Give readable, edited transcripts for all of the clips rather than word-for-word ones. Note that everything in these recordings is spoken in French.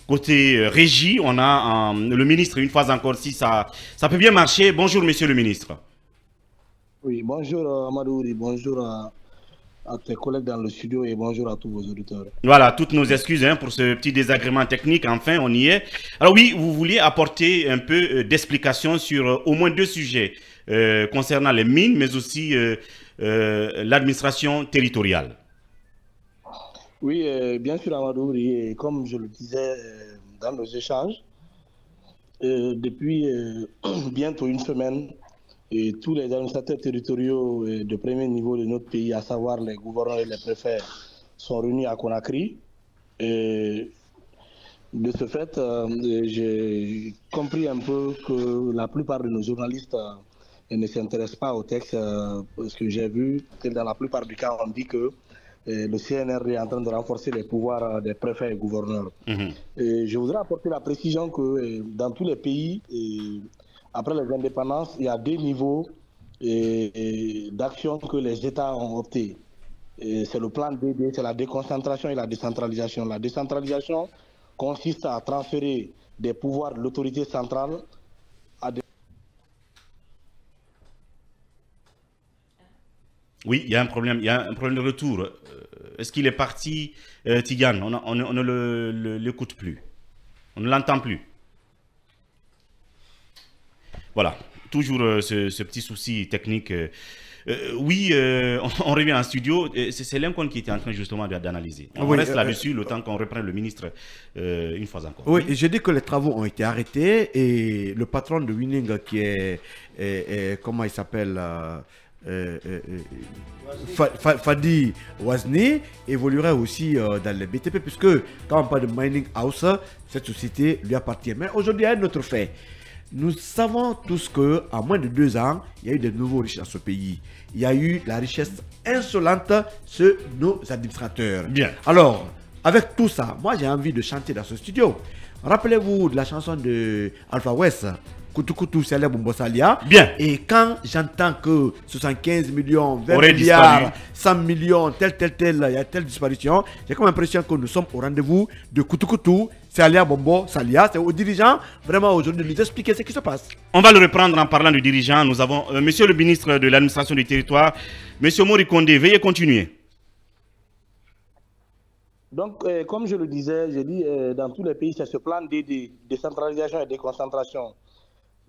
Côté régie, on a le ministre, une fois encore, si ça peut bien marcher. Bonjour, monsieur le ministre. Oui, bonjour Amadouri, bonjour à tes collègues dans le studio et bonjour à tous vos auditeurs. Voilà, toutes nos excuses pour ce petit désagrément technique. Enfin, on y est. Alors oui, vous vouliez apporter un peu d'explication sur au moins deux sujets concernant les mines, mais aussi l'administration territoriale. Oui, bien sûr Amadouri, et comme je le disais dans nos échanges, depuis bientôt une semaine, et tous les administrateurs territoriaux de premier niveau de notre pays, à savoir les gouverneurs et les préfets, sont réunis à Conakry. Et de ce fait, j'ai compris un peu que la plupart de nos journalistes ne s'intéressent pas au texte, parce que j'ai vu que dans la plupart des cas, on dit que le CNR est en train de renforcer les pouvoirs des préfets et gouverneurs. Et je voudrais apporter la précision que dans tous les pays, après les indépendances, il y a deux niveaux d'action que les États ont opté. C'est le plan DD, c'est la déconcentration et la décentralisation. La décentralisation consiste à transférer des pouvoirs de l'autorité centrale à des... Oui, il y a un problème de retour. Est-ce qu'il est parti, Tigane? On ne l'écoute plus. On ne l'entend plus. Voilà, toujours ce petit souci technique. Oui, on revient en studio. C'est Lincoln qui était en train justement d'analyser. On reste là-dessus le temps qu'on reprenne le ministre une fois encore. Oui, j'ai dit que les travaux ont été arrêtés et le patron de Winning qui est comment il s'appelle Fadi Wazni évoluerait aussi dans les BTP puisque quand on parle de Mining House, cette société lui appartient. Mais aujourd'hui, il y a un autre fait. Nous savons tous qu'en moins de 2 ans, il y a eu de nouveaux riches dans ce pays. Il y a eu la richesse insolente sur nos administrateurs. Bien. Alors, avec tout ça, moi j'ai envie de chanter dans ce studio. Rappelez-vous de la chanson de Alpha West, Koutou Koutou Salia Bombo Salia. Bien. Et quand j'entends que 75 millions, 20 aurait milliards, disparu. 100 millions, il y a telle disparition, j'ai comme l'impression que nous sommes au rendez-vous de Koutou Koutou Salia Bombo Salia. C'est aux dirigeants vraiment aujourd'hui de nous expliquer ce qui se passe. On va le reprendre en parlant du dirigeant. Nous avons monsieur le ministre de l'administration du territoire, monsieur Mori Kondé. Veuillez continuer. Donc, comme je le disais, j'ai dit, dans tous les pays, c'est ce plan de décentralisation et déconcentration.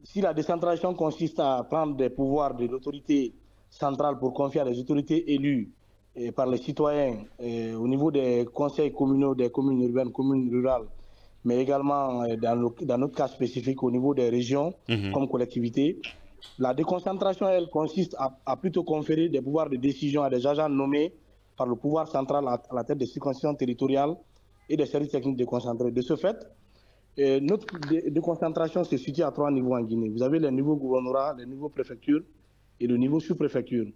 Si la décentralisation consiste à prendre des pouvoirs de l'autorité centrale pour confier à des autorités élues par les citoyens au niveau des conseils communaux, des communes urbaines, communes rurales, mais également dans notre cas spécifique au niveau des régions comme collectivités, la déconcentration, elle, consiste à plutôt conférer des pouvoirs de décision à des agents nommés par le pouvoir central à la tête des circonscriptions territoriales et des services techniques déconcentrés. De ce fait, notre déconcentration se situe à 3 niveaux en Guinée. Vous avez le niveau gouvernorat, le niveau préfecture et le niveau sous-préfecture.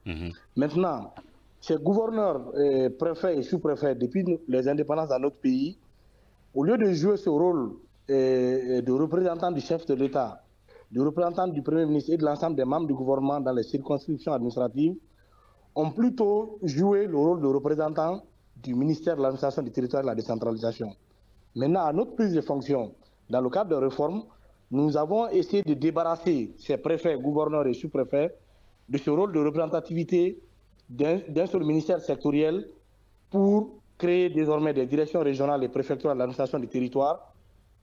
Maintenant, ces gouverneurs, préfets et sous-préfets, depuis les indépendances dans notre pays, au lieu de jouer ce rôle de représentant du chef de l'État, de représentant du Premier ministre et de l'ensemble des membres du gouvernement dans les circonscriptions administratives, ont plutôt joué le rôle de représentant du ministère de l'administration du territoire et de la décentralisation. Maintenant, à notre prise de fonction, dans le cadre de réforme, nous avons essayé de débarrasser ces préfets, gouverneurs et sous-préfets de ce rôle de représentativité d'un seul ministère sectoriel pour créer désormais des directions régionales et préfectorales de l'administration du territoire,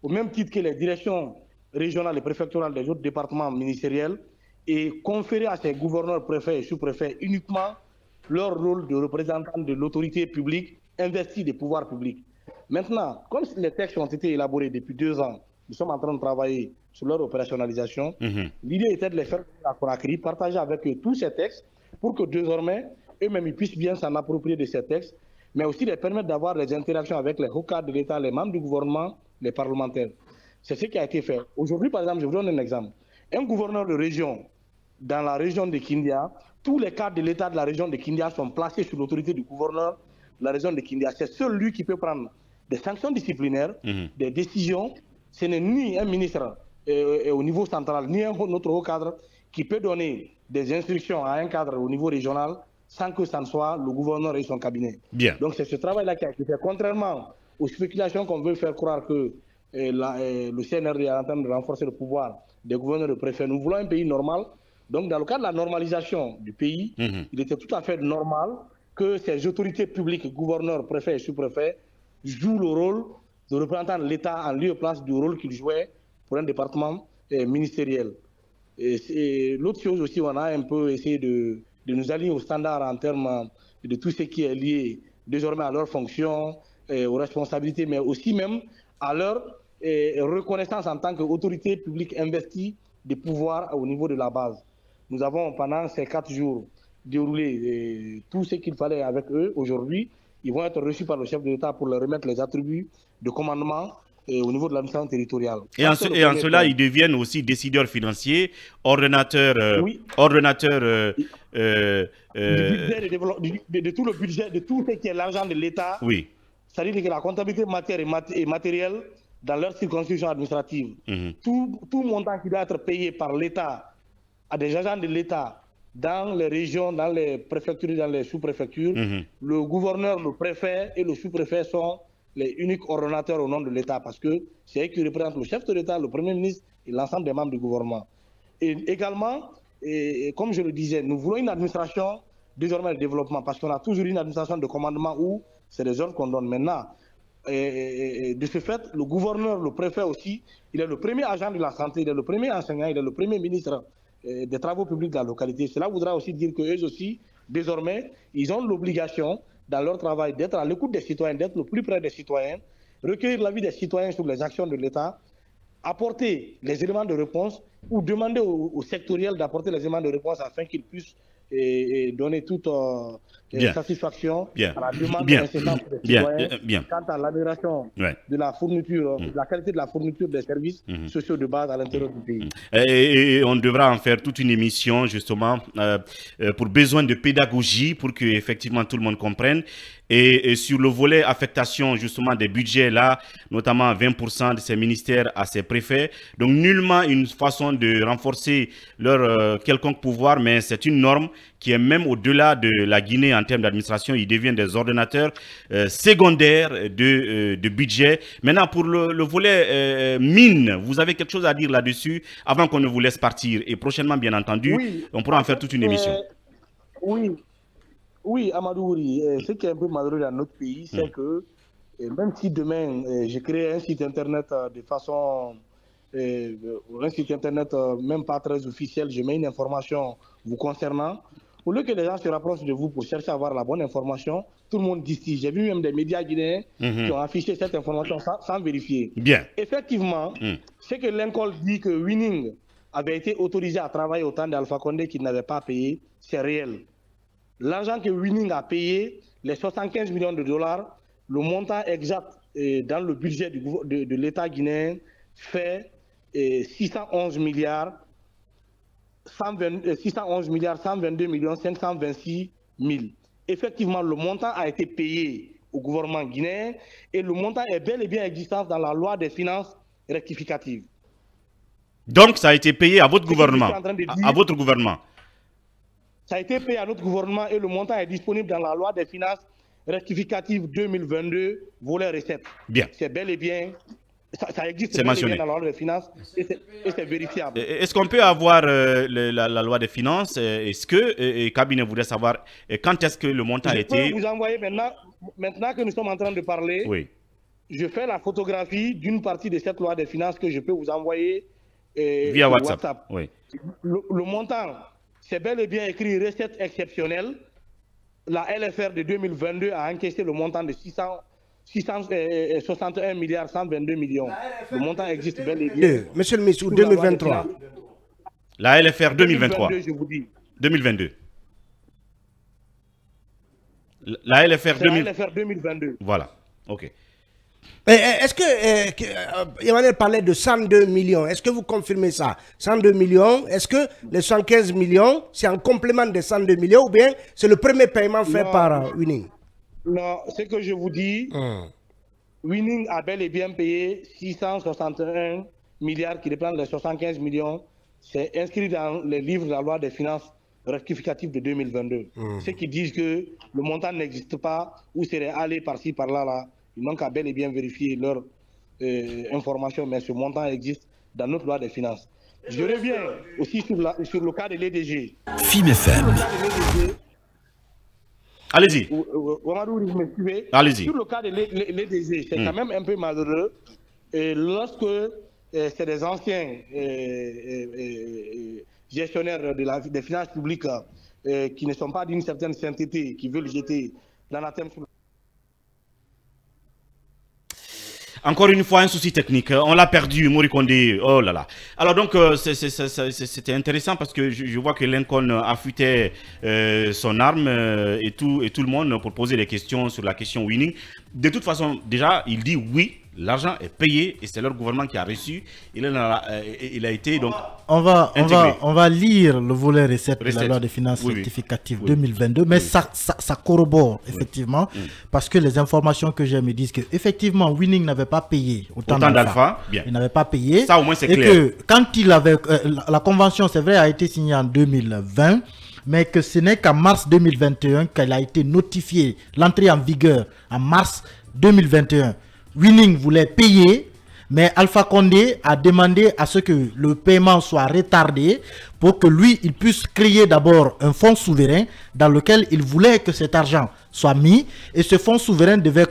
au même titre que les directions régionales et préfectorales des autres départements ministériels, et conférer à ces gouverneurs, préfets et sous-préfets uniquement leur rôle de représentant de l'autorité publique investie des pouvoirs publics. Maintenant, comme les textes ont été élaborés depuis 2 ans, nous sommes en train de travailler sur leur opérationnalisation. L'idée était de les faire à Conakry, partager avec eux tous ces textes pour que désormais, eux-mêmes, ils puissent bien s'en approprier de ces textes, mais aussi les permettre d'avoir des interactions avec les hauts cadres de l'État, les membres du gouvernement, les parlementaires. C'est ce qui a été fait. Aujourd'hui, par exemple, je vous donne un exemple. Un gouverneur de région, dans la région de Kindia, tous les cadres de l'État de la région de Kindia sont placés sous l'autorité du gouverneur de la région de Kindia. C'est seul lui qui peut prendre des sanctions disciplinaires, des décisions. Ce n'est ni un ministre au niveau central, ni un autre haut cadre qui peut donner des instructions à un cadre au niveau régional sans que ça ne soit le gouverneur et son cabinet. Bien. Donc c'est ce travail-là qui a été fait. Contrairement aux spéculations qu'on veut faire croire que le CNRD est en train de renforcer le pouvoir des gouverneurs et des préfets. Nous voulons un pays normal. Donc, dans le cadre de la normalisation du pays, il était tout à fait normal que ces autorités publiques, gouverneurs, préfets et sous-préfets, jouent le rôle de représentants de l'État en lieu et place du rôle qu'ils jouaient pour un département ministériel. Et l'autre chose aussi, on a un peu essayé de nous aligner aux standards en termes de tout ce qui est lié désormais à leurs fonctions, aux responsabilités, mais aussi même à leur reconnaissance en tant qu'autorité publique investie des pouvoirs au niveau de la base. Nous avons pendant ces 4 jours déroulé tout ce qu'il fallait avec eux. Aujourd'hui, ils vont être reçus par le chef de l'État pour leur remettre les attributs de commandement au niveau de l'administration territoriale. Et en cela, ils deviennent aussi décideurs financiers, ordonnateurs, oui. De tout le budget, de tout ce qui est l'argent de l'État. Oui. C'est-à-dire que la comptabilité et matérielle dans leur circonscription administrative. Tout montant qui doit être payé par l'État à des agents de l'État dans les régions, dans les préfectures et dans les sous-préfectures, le gouverneur, le préfet et le sous-préfet sont les uniques ordonnateurs au nom de l'État parce que c'est eux qui représentent le chef de l'État, le Premier ministre et l'ensemble des membres du gouvernement. Et également, comme je le disais, nous voulons une administration désormais de développement parce qu'on a toujours une administration de commandement où c'est des ordres qu'on donne maintenant. De ce fait, le gouverneur, le préfet aussi, il est le premier agent de la santé, il est le premier enseignant, il est le premier ministre des travaux publics de la localité. Cela voudra aussi dire qu'eux aussi, désormais, ils ont l'obligation, dans leur travail, d'être à l'écoute des citoyens, d'être le plus près des citoyens, recueillir l'avis des citoyens sur les actions de l'État, apporter les éléments de réponse ou demander au sectoriel d'apporter les éléments de réponse afin qu'ils puissent donner toute satisfaction à la demande incessante des citoyens quant à l'amélioration de la fourniture, de la qualité de la fourniture des services sociaux de base à l'intérieur du pays. Et on devra en faire toute une émission justement pour besoin de pédagogie pour que effectivement tout le monde comprenne. Et sur le volet affectation justement des budgets là, notamment 20% de ces ministères à ces préfets. Donc nullement une façon de renforcer leur quelconque pouvoir, mais c'est une norme qui est même au-delà de la Guinée en termes d'administration. Ils deviennent des ordonnateurs secondaires de budget. Maintenant pour le volet mine, vous avez quelque chose à dire là-dessus avant qu'on ne vous laisse partir. Et prochainement bien entendu, on pourra en faire toute une émission. Oui, Amadouri, ce qui est un peu malheureux dans notre pays, c'est que même si demain je crée un site internet de façon, un site internet même pas très officiel, je mets une information vous concernant, au lieu que les gens se rapprochent de vous pour chercher à avoir la bonne information, tout le monde distille. J'ai vu même des médias guinéens qui ont affiché cette information sans vérifier. Bien. Effectivement, ce que l'Incol dit que Winning avait été autorisé à travailler au temps d'Alpha Condé qu'il n'avait pas payé, c'est réel. L'argent que Winning a payé, les 75 millions de dollars, le montant exact dans le budget de l'État guinéen fait 611 milliards 122 millions 526 000. Effectivement, le montant a été payé au gouvernement guinéen et le montant est bel et bien existant dans la loi des finances rectificatives. Donc ça a été payé à votre gouvernement, à votre gouvernement. Ça a été payé à notre gouvernement et le montant est disponible dans la loi des finances rectificatives 2022, volet recettes. Bien. C'est bel et bien, ça existe bel et bien dans la loi des finances et c'est vérifiable. Est-ce qu'on peut avoir la loi des finances? Est-ce que le cabinet voudrait savoir quand est-ce que le montant a été... Je peux vous envoyer maintenant que nous sommes en train de parler, je fais la photographie d'une partie de cette loi des finances que je peux vous envoyer via WhatsApp. Oui. Le montant... C'est bel et bien écrit recette exceptionnelle. La LFR de 2022 a encaissé le montant de 661 milliards 122 millions. Le montant existe bel et bien. Monsieur le ministre, 2023. La LFR 2023. 2022, je vous dis. 2022. La LFR 2022. Voilà. OK. Est-ce que Emmanuel parlait de 102 millions? Est-ce que vous confirmez ça? 102 millions, est-ce que les 115 millions, c'est en complément des 102 millions ou bien c'est le premier paiement fait par Winning? Non, ce que je vous dis, Winning a bel et bien payé 661 milliards qui reprennent les 75 millions. C'est inscrit dans les livres de la loi des finances rectificatives de 2022. Ceux qui disent que le montant n'existe pas ou serait allé par-ci, par-là, là, Ils n'ont qu'à bel et bien vérifier leur information, mais ce montant existe dans notre loi des finances. Je reviens aussi sur le cas de l'EDG. FIM FM. Allez-y. Allez-y. Sur le cas de l'EDG, c'est quand même un peu malheureux lorsque c'est des anciens gestionnaires des finances publiques qui ne sont pas d'une certaine sainteté, qui veulent jeter l'anathème sur le... Encore une fois, un souci technique. On l'a perdu, Mori Kondé. Oh là là. Alors donc, c'était intéressant parce que je vois que Lincoln affûtait son arme et tout le monde pour poser des questions sur la question winning. De toute façon, déjà, il dit oui, l'argent est payé et c'est leur gouvernement qui a reçu. Il a été donc on va lire le volet recette de la loi des finances rectificative 2022, mais ça corrobore effectivement parce que les informations que j'ai me disent que effectivement Winning n'avait pas payé autant d'alpha. Il n'avait pas payé. Ça au moins c'est clair. Et que quand il avait la convention, c'est vrai, a été signée en 2020. Mais que ce n'est qu'en mars 2021 qu'elle a été notifiée, l'entrée en vigueur en mars 2021. Winning voulait payer, mais Alpha Condé a demandé à ce que le paiement soit retardé pour que lui, il puisse créer d'abord un fonds souverain dans lequel il voulait que cet argent soit mis. Et ce fonds souverain devait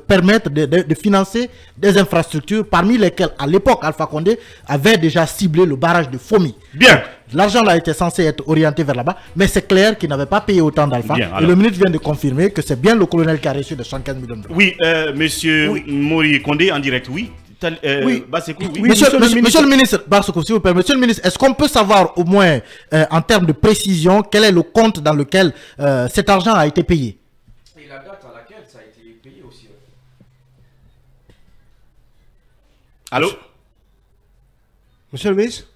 permettre de financer des infrastructures, parmi lesquelles, à l'époque, Alpha Condé avait déjà ciblé le barrage de Fomi. Bien. L'argent là était censé être orienté vers là-bas, mais c'est clair qu'il n'avait pas payé autant d'alpha. Et le ministre vient de confirmer que c'est bien le colonel qui a reçu les 115 millions d'euros. Oui, monsieur Mori Kondé, en direct, oui. Monsieur le ministre, s'il vous plaît, monsieur le ministre, est-ce qu'on peut savoir au moins en termes de précision quel est le compte dans lequel cet argent a été payé? Et la date à laquelle ça a été payé aussi. Allô? Monsieur le ministre?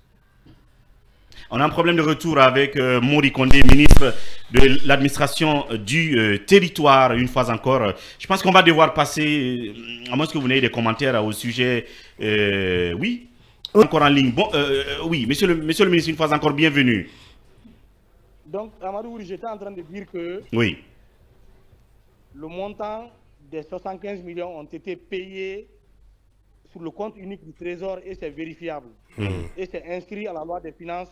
On a un problème de retour avec Mori Kondé, ministre de l'administration du territoire, une fois encore. Je pense qu'on va devoir passer, à moins que vous n'ayez des commentaires au sujet. Oui, encore en ligne. Bon, oui, monsieur le ministre, une fois encore, bienvenue. Donc, Amadou, j'étais en train de dire que oui, le montant des 75 millions ont été payés sur le compte unique du Trésor et c'est vérifiable. Et c'est inscrit à la loi des finances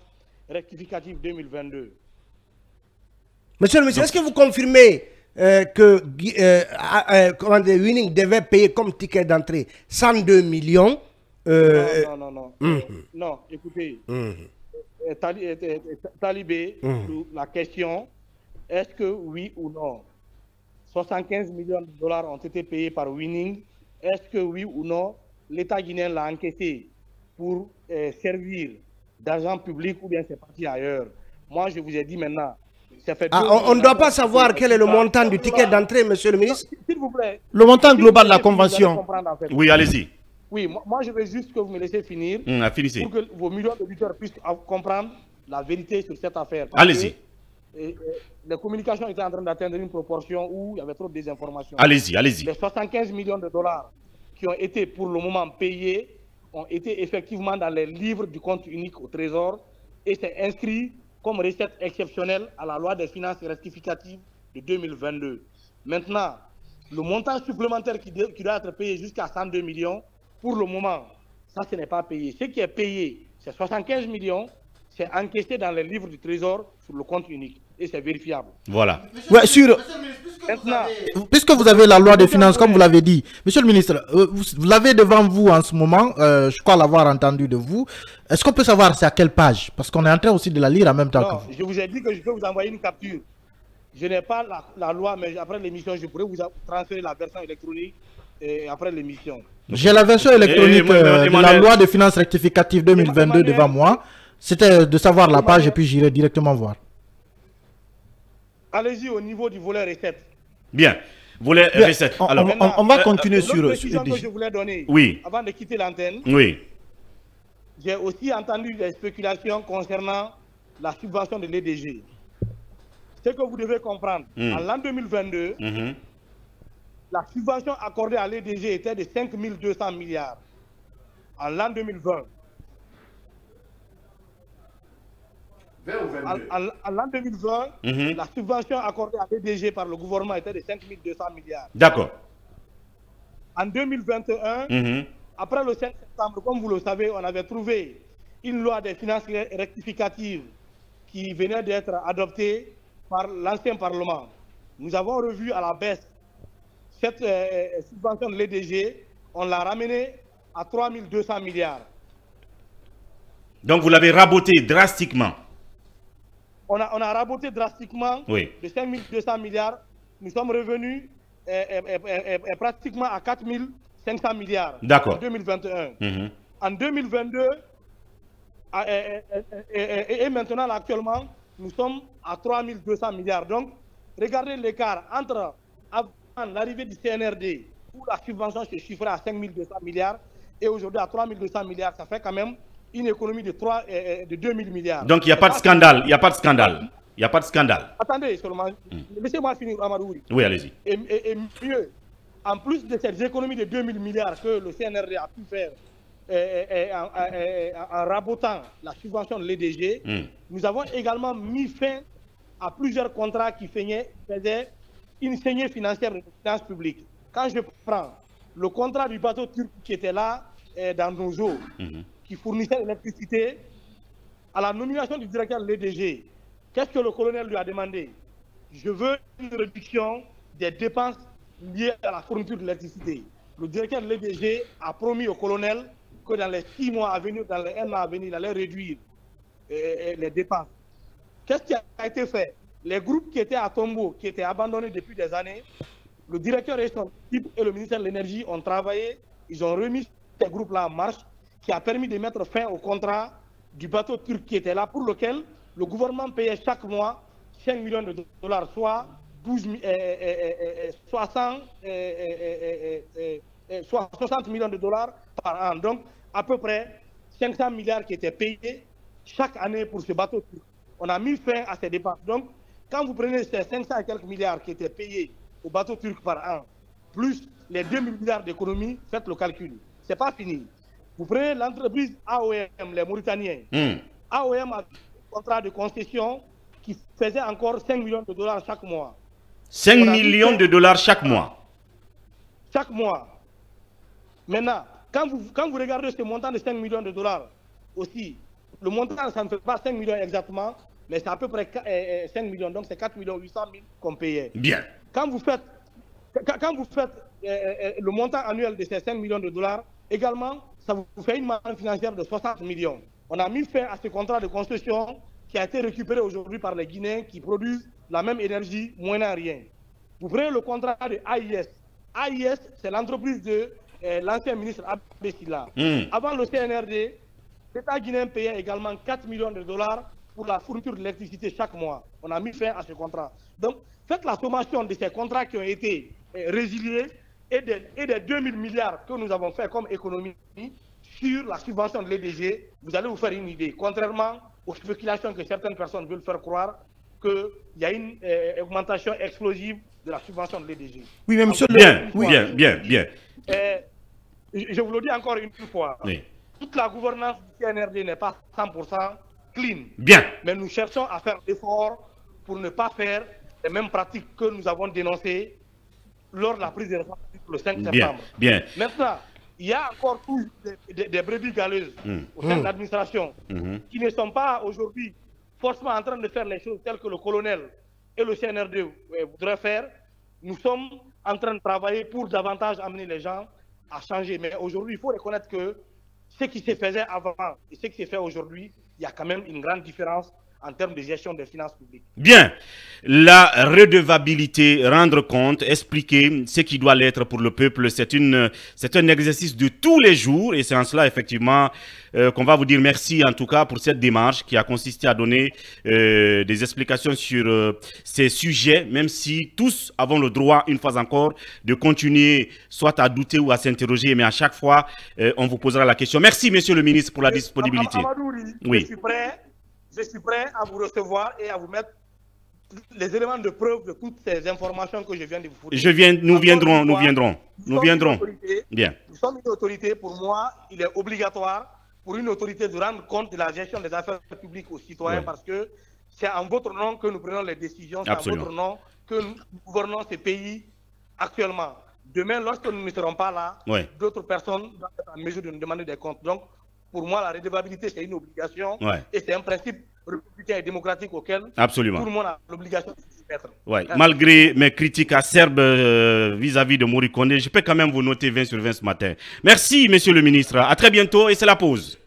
rectificative 2022. Monsieur le ministre, est-ce que vous confirmez que Winning devait payer comme ticket d'entrée 102 millions Non, écoutez, Talibé, la question, est-ce que oui ou non, 75 millions de dollars ont été payés par Winning, est-ce que oui ou non, l'État guinéen l'a encaissé pour servir d'argent public ou bien c'est parti ailleurs? Moi, je vous ai dit maintenant. On ne doit pas savoir quel est le montant du ticket d'entrée, monsieur le ministre? S'il vous plaît. Le montant global de la convention. Oui, allez-y. Oui, moi je veux juste que vous me laissez finir. Finissez. Pour que vos millions d'auditeurs puissent comprendre la vérité sur cette affaire. Allez-y. Les communications étaient en train d'atteindre une proportion où il y avait trop de désinformation. Allez-y, allez-y. Les 75 millions de dollars qui ont été pour le moment payés ont été effectivement dans les livres du compte unique au Trésor et c'est inscrit comme recette exceptionnelle à la loi des finances rectificatives de 2022. Maintenant, le montant supplémentaire qui doit être payé jusqu'à 102 millions, pour le moment, ça ce n'est pas payé. Ce qui est payé, c'est 75 millions, c'est encaissé dans les livres du Trésor sur le compte unique et c'est vérifiable. Voilà. Ouais, sûr. Maintenant, puisque vous avez la loi des finances, comme vous l'avez dit, monsieur le ministre, vous l'avez devant vous en ce moment, je crois l'avoir entendu de vous. Est-ce qu'on peut savoir c'est à quelle page? Parce qu'on est en train aussi de la lire en même temps que vous. Je vous ai dit que je peux vous envoyer une capture. Je n'ai pas la loi, mais après l'émission, je pourrais vous transférer la version électronique après l'émission. J'ai la version électronique de la loi des finances rectificative 2022 devant moi. C'était de savoir la page et puis j'irai directement voir. Allez-y au niveau du volet recette. Bien. Volet recette. Alors, on va continuer sur... précision que je voulais donner avant de quitter l'antenne. Oui. J'ai aussi entendu des spéculations concernant la subvention de l'EDG. Ce que vous devez comprendre, en l'an 2022, la subvention accordée à l'EDG était de 5 200 milliards. En l'an 2020, en l'an 2020, la subvention accordée à l'EDG par le gouvernement était de 5 200 milliards. D'accord. En 2021, après le 5 septembre, comme vous le savez, on avait trouvé une loi des finances rectificative qui venait d'être adoptée par l'ancien Parlement. Nous avons revu à la baisse cette subvention de l'EDG, on l'a ramenée à 3 200 milliards. Donc vous l'avez raboté drastiquement. On a raboté drastiquement de 5 200 milliards. Nous sommes revenus pratiquement à 4 500 milliards en 2021. En 2022, et maintenant, actuellement, nous sommes à 3 200 milliards. Donc, regardez l'écart entre avant l'arrivée du CNRD, où la subvention se chiffrait à 5 200 milliards, et aujourd'hui à 3 200 milliards. Ça fait quand même une économie de 2 000 milliards. Donc, il n'y a pas de scandale. Il n'y a pas de scandale. Il n'y a pas de scandale. Attendez seulement. Laissez-moi finir, Amadouri. Oui, allez-y. Et mieux, en plus de ces économies de 2 000 milliards que le CNRD a pu faire en rabotant la subvention de l'EDG, nous avons également mis fin à plusieurs contrats qui faisaient une saignée financière de finances publiques. Quand je prends le contrat du bateau turc qui était là dans nos eaux, qui fournissait l'électricité, à la nomination du directeur de l'EDG, qu'est-ce que le colonel lui a demandé? Je veux une réduction des dépenses liées à la fourniture de l'électricité. Le directeur de l'EDG a promis au colonel que dans les 6 mois à venir, dans les 1 an à venir, il allait réduire les dépenses. Qu'est-ce qui a été fait? Les groupes qui étaient à Tombo, qui étaient abandonnés depuis des années, le directeur et son équipe et le ministère de l'Énergie ont travaillé, ils ont remis ces groupes-là en marche, qui a permis de mettre fin au contrat du bateau turc qui était là, pour lequel le gouvernement payait chaque mois 5 millions de dollars, soit 60 millions de dollars par an. Donc, à peu près 500 milliards qui étaient payés chaque année pour ce bateau turc. On a mis fin à ces dépenses. Donc, quand vous prenez ces 500 et quelques milliards qui étaient payés au bateau turc par an, plus les 2 000 milliards d'économies, faites le calcul. Ce n'est pas fini. Vous prenez l'entreprise AOM, les Mauritaniens. AOM a un contrat de concession qui faisait encore 5 millions de dollars chaque mois. 5 millions de dollars chaque mois. Chaque mois. Maintenant, quand vous regardez ce montant de 5 millions de dollars aussi, le montant, ça ne fait pas 5 millions exactement, mais c'est à peu près 5 millions, donc c'est 4 800 000 qu'on payait. Bien. Quand vous faites le montant annuel de ces 5 millions de dollars, également, ça vous fait une manne financière de 60 millions. On a mis fin à ce contrat de construction qui a été récupéré aujourd'hui par les Guinéens qui produisent la même énergie, moyennant rien. Vous prenez le contrat de AIS. AIS, c'est l'entreprise de l'ancien ministre Abdé Silla. Avant le CNRD, l'État guinéen payait également 4 millions de dollars pour la fourniture de l'électricité chaque mois. On a mis fin à ce contrat. Donc, faites la sommation de ces contrats qui ont été résiliés et des 2 000 milliards que nous avons fait comme économie sur la subvention de l'EDG, vous allez vous faire une idée. Contrairement aux spéculations que certaines personnes veulent faire croire qu'il y a une augmentation explosive de la subvention de l'EDG. Oui, mais monsieur Bien. Je vous le dis encore une fois. Oui. Toute la gouvernance du CNRD n'est pas 100% clean. Bien. Mais nous cherchons à faire l'effort pour ne pas faire les mêmes pratiques que nous avons dénoncées lors de la prise de responsabilité le 5 septembre. Bien. Maintenant, il y a encore des brebis galeuses au sein de l'administration qui ne sont pas aujourd'hui forcément en train de faire les choses telles que le colonel et le CNRD voudraient faire. Nous sommes en train de travailler pour davantage amener les gens à changer. Mais aujourd'hui, il faut reconnaître que ce qui se faisait avant et ce qui se fait aujourd'hui, il y a quand même une grande différence en termes de gestion des finances publiques. Bien. La redevabilité, rendre compte, expliquer ce qui doit l'être pour le peuple, c'est un exercice de tous les jours et c'est en cela effectivement qu'on va vous dire merci en tout cas pour cette démarche qui a consisté à donner des explications sur ces sujets, même si tous avons le droit, une fois encore, de continuer soit à douter ou à s'interroger, mais à chaque fois, on vous posera la question. Merci, monsieur le ministre, pour la disponibilité. Oui. Je suis prêt à vous recevoir et à vous mettre les éléments de preuve de toutes ces informations que je viens de vous fournir. Nous viendrons. Bien. Nous sommes une autorité. Pour moi, il est obligatoire pour une autorité de rendre compte de la gestion des affaires publiques aux citoyens parce que c'est en votre nom que nous prenons les décisions, c'est en votre nom que nous gouvernons ces pays actuellement. demain, lorsque nous ne serons pas là, Ouais. d'autres personnes vont être en mesure de nous demander des comptes. Donc, pour moi, la redevabilité, c'est une obligation. Ouais. Et c'est un principe républicain et démocratique auquel Absolument. tout le monde a l'obligation de s'y mettre. Ouais. Malgré mes critiques acerbes vis-à-vis de Mori Kondé, je peux quand même vous noter 20 sur 20 ce matin. Merci, monsieur le ministre. À très bientôt et c'est la pause.